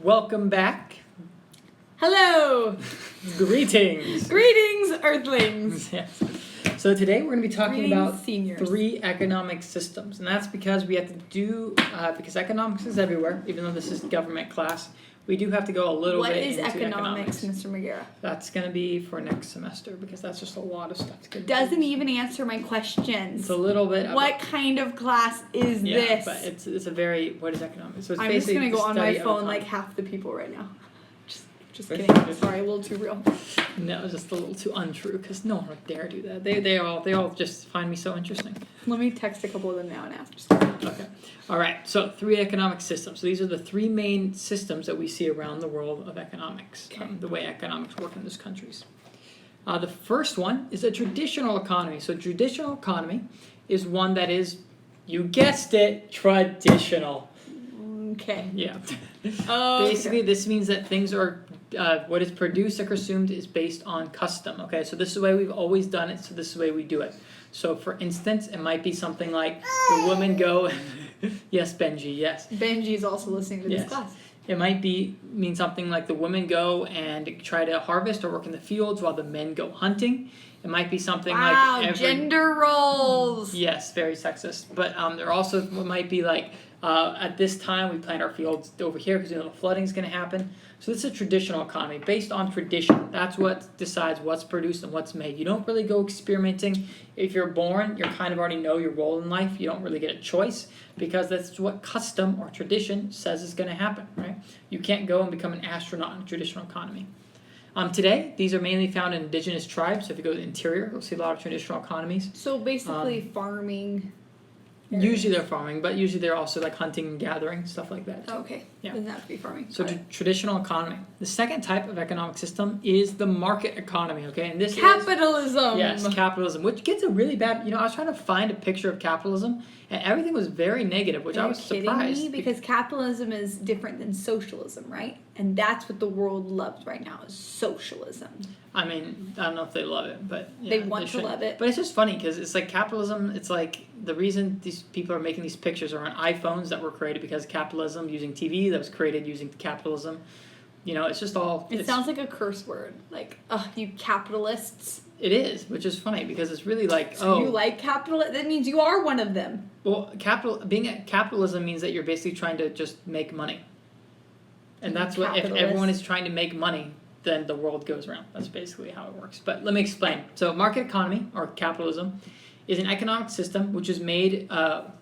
Welcome back. Hello! Greetings. Greetings, Earthlings! Yes. So today we're going to be talking Greetings, about seniors. 3 economic systems, and that's because we have to do because economics is everywhere. Even though this is government class, we do have to go a little What bit is into economics, Mr. Magera? That's going to be for next semester because that's just a lot of stuff to get. Doesn't even answer my questions. It's a little bit. What kind of class is this? But it's a very what is economics? So it's I'm just basically gonna go the on my study of phone economy. like half the people right now. Just kidding. Sorry, a little too real. No, it's just a little too untrue because no one would dare do that. They all just find me so interesting. Let me text a couple of them now and ask. Okay. All right. So 3 economic systems. So these are the 3 main systems that we see around the world of economics. Okay. The way economics work in those countries. The first one is a traditional economy. So traditional economy is one that is, you guessed it, traditional. Okay. Yeah. Oh. Basically, this means that things are what is produced or consumed is based on custom. Okay, so this is the way we've always done it. So this is the way we do it. So, for instance, it might be something like the women go. Yes, Benji. Yes. Benji is also listening to this class. It might mean something like the women go and try to harvest or work in the fields while the men go hunting. It might be something like gender roles. Yes, very sexist. But there also might be like at this time we plant our fields over here because we know the flooding is going to happen. So this is a traditional economy based on tradition. That's what decides what's produced and what's made. You don't really go experimenting. If you're born, you kind of already know your role in life. You don't really get a choice because that's what custom or tradition says is going to happen, right? You can't go and become an astronaut in a traditional economy. Today, these are mainly found in indigenous tribes. So if you go to the interior, you'll see a lot of traditional economies. So basically farming. Usually they're farming, but usually they're also like hunting and gathering, stuff like that. Okay. Yeah. Doesn't have to be farming. So traditional economy. The second type of economic system is the market economy, okay? And this capitalism. Yes, capitalism, which gets a really bad, I was trying to find a picture of capitalism and everything was very negative, which I was surprised. Me? Because capitalism is different than socialism, right? And that's what the world loves right now is socialism. I mean, I don't know if they love it, but yeah, they want to love it. But it's just funny because it's like capitalism. It's like the reason these people are making these pictures are on iPhones that were created because of capitalism, using TV that was created using capitalism. It's just all. It sounds like a curse word, like you capitalists. It is, which is funny because it's really like so you like capitalism? That means you are one of them. Well, capitalism means that you're basically trying to just make money, and that's what if everyone is trying to make money. Then the world goes around. That's basically how it works. But let me explain. So market economy, or capitalism, is an economic system which is made,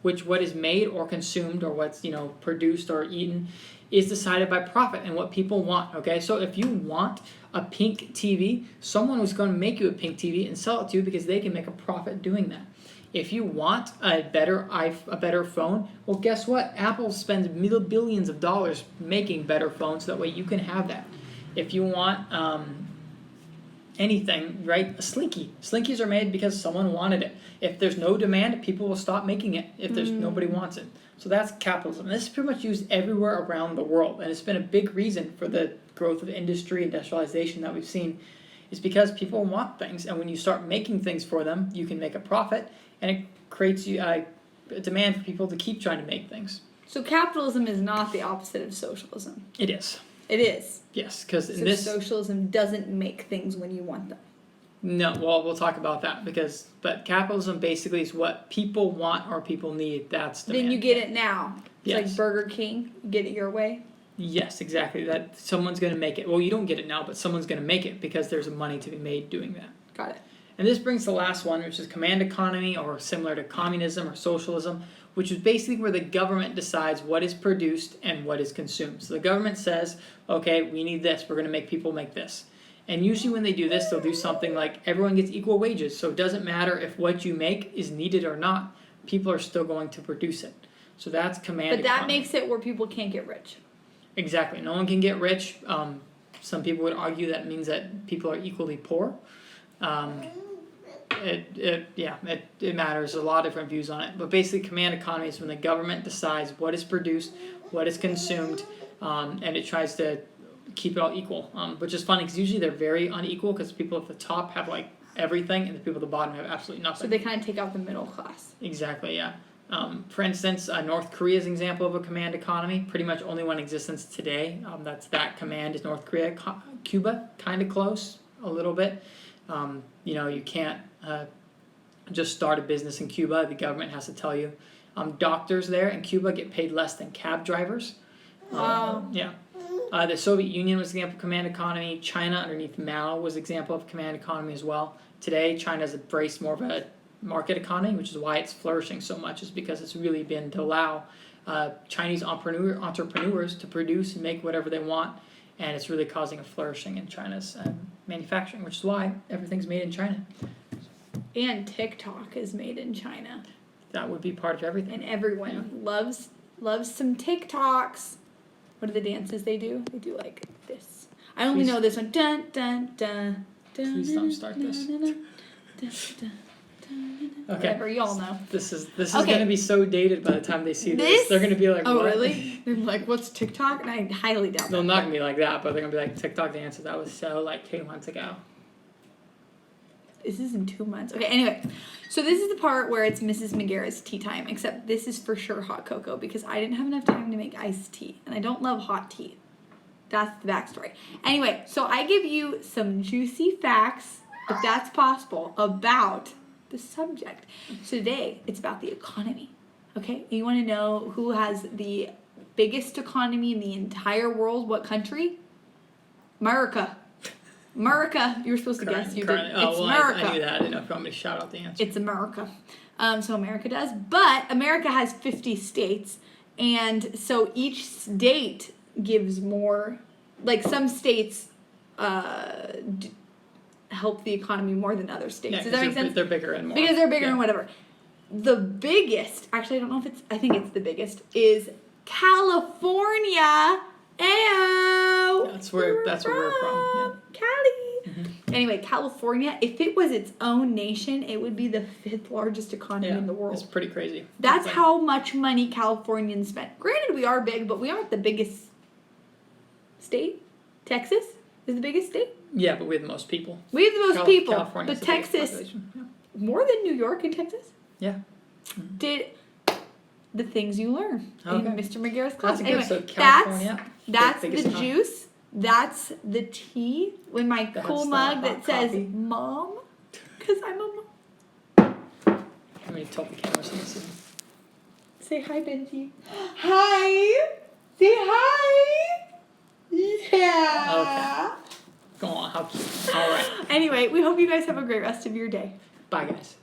what is made or consumed or what's produced or eaten is decided by profit and what people want. Okay, so if you want a pink TV, someone was going to make you a pink TV and sell it to you because they can make a profit doing that. If you want a better phone, well, guess what? Apple spends billions of dollars making better phones so that way you can have that. If you want anything, right, a Slinky. Slinkies are made because someone wanted it. If there's no demand, people will stop making it if there's nobody wants it. So that's capitalism. This is pretty much used everywhere around the world, and it's been a big reason for the growth of industry, industrialization that we've seen, is because people want things, and when you start making things for them, you can make a profit, and it creates a demand for people to keep trying to make things. So capitalism is not the opposite of socialism. It is. It is. Yes, because socialism doesn't make things when you want them. No, well, we'll talk about that but capitalism basically is what people want or people need. That's demand. Then you get it now. It's yes. like Burger King. You get it your way. Yes, exactly. That someone's going to make it. Well, you don't get it now, but someone's going to make it because there's money to be made doing that. Got it. And this brings the last one, which is command economy, or similar to communism or socialism, which is basically where the government decides what is produced and what is consumed. So the government says, okay, we need this. We're going to make people make this. And usually when they do this, they'll do something like everyone gets equal wages. So it doesn't matter if what you make is needed or not. People are still going to produce it. So that's command economy. But that makes it where people can't get rich. Exactly. No one can get rich. Some people would argue that means that people are equally poor. It matters. There's a lot of different views on it. But basically, command economy is when the government decides what is produced, what is consumed, and it tries to keep it all equal. Which is funny because usually they're very unequal because people at the top have like everything and the people at the bottom have absolutely nothing. So they kind of take out the middle class. Exactly, yeah. For instance, North Korea is an example of a command economy. Pretty much only one in existence today. That command is North Korea. Cuba, kind of close, a little bit. You can't just start a business in Cuba. The government has to tell you. Doctors there in Cuba get paid less than cab drivers. Wow. Yeah. The Soviet Union was an example of command economy. China underneath Mao was an example of command economy as well. Today, China's embraced more of a market economy, which is why it's flourishing so much, is because it's really been to allow Chinese entrepreneurs to produce and make whatever they want, and it's really causing a flourishing in China's manufacturing, which is why everything's made in China. And TikTok is made in China. That would be part of everything. And everyone loves some TikToks. What are the dances they do? They do like this. I only know this one. Dun, dun, dun, dun, Please don't start this. dun, dun, dun, dun. Okay. Whatever, y'all know. This is going to be so dated by the time they see this. They're going to be like, oh, what? really? They're like, what's TikTok? And I highly doubt They're that. not going to be like that, but they're going to be like, TikTok dances. That was so like 2 months ago. This is in 2 months. Okay, anyway. So this is the part where it's Mrs. Magera's tea time, except this is for sure hot cocoa because I didn't have enough time to make iced tea. And I don't love hot tea. That's the backstory. Anyway, so I give you some juicy facts, if that's possible, about the subject. So today, it's about the economy. Okay? You want to know who has the biggest economy in the entire world? What country? America. America. You were supposed to guess. It's America. I knew that. I didn't know if you want me to shout out the answer. It's America. So America does. But America has 50 states. And so each state gives more. Like some states help the economy more than other states. Yeah, does that make sense? They're bigger and more. Because they're bigger and whatever. The biggest, actually I don't know if I think it's the biggest, is California. Ew. That's where we're from. Yeah. Cali. Mm-hmm. Anyway, California, if it was its own nation, it would be the 5th largest economy in the world. It's pretty crazy. That's how much money Californians spent. Granted, we are big, but we aren't the biggest state. Texas is the biggest state. Yeah, but we have the most people. We have the most people. California's But the biggest Texas, population. more than New York and Texas, Yeah. did the things you learn in Mr. Magera's class. That's anyway, good. So California, that's biggest the economy. juice. That's the tea with my cool mug that says coffee. "Mom," because I'm a mom. Let me tilt the camera so you can see. Say hi, Benji. Hi. Say hi. Yeah. Okay. Go on. How cute. All right. Anyway, we hope you guys have a great rest of your day. Bye, guys.